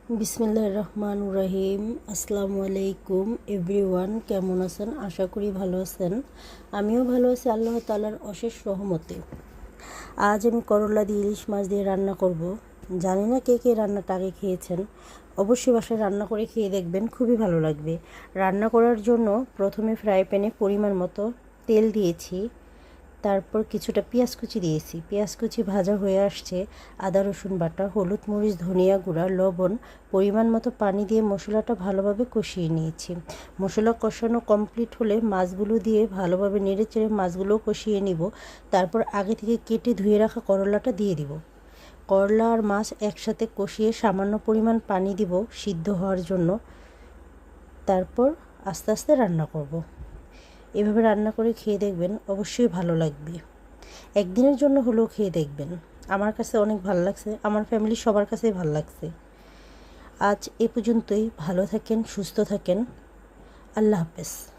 বিসমিল্লাহির রহমানির রহিম। আসসালামু আলাইকুম এভরিওয়ান, কেমন আছেন? আশা করি ভালো আছেন। আমিও ভালো আছি আল্লাহ তাআলার অশেষ রহমতে। আজ আমি করলা দিয়ে ইলিশ মাছ দিয়ে রান্না করব। জানি না কে কে রান্নাটা আগে খেয়েছেন, অবশ্যই বাসায় রান্না করে খেয়ে দেখবেন, খুবই ভালো লাগবে। রান্না করার জন্য প্রথমে ফ্রাই প্যানে পরিমাণ মতো তেল দিয়েছি, তারপর কিছুটা পেঁয়াজ কুচি দিয়েছি। পেঁয়াজ কুচি ভাজা হয়ে আসছে, আদা রসুন বাটা, হলুদ মরিচ ধনিয়া গুঁড়া, লবণ, পরিমাণ মতো পানি দিয়ে মশলাটা ভালোভাবে কষিয়ে নিয়েছি। মশলা কষানো কমপ্লিট হলে মাছগুলো দিয়ে ভালোভাবে নেড়ে চেড়ে মাছগুলোও কষিয়ে নিব। তারপর আগে থেকে কেটে ধুয়ে রাখা করলাটা দিয়ে দিব। করলা আর মাছ একসাথে কষিয়ে সামান্য পরিমাণ পানি দিব সিদ্ধ হওয়ার জন্য। তারপর আস্তে আস্তে রান্না করব। এভাবে রান্না করে খেয়ে দেখবেন, অবশ্যই ভালো লাগবে। একদিনের জন্য হলেও খেয়ে দেখবেন। আমার কাছে অনেক ভালো লাগছে, আমার ফ্যামিলি সবার কাছেই ভালো লাগছে। আজ এ পর্যন্তই। ভালো থাকেন, সুস্থ থাকেন। আল্লাহ হাফেজ।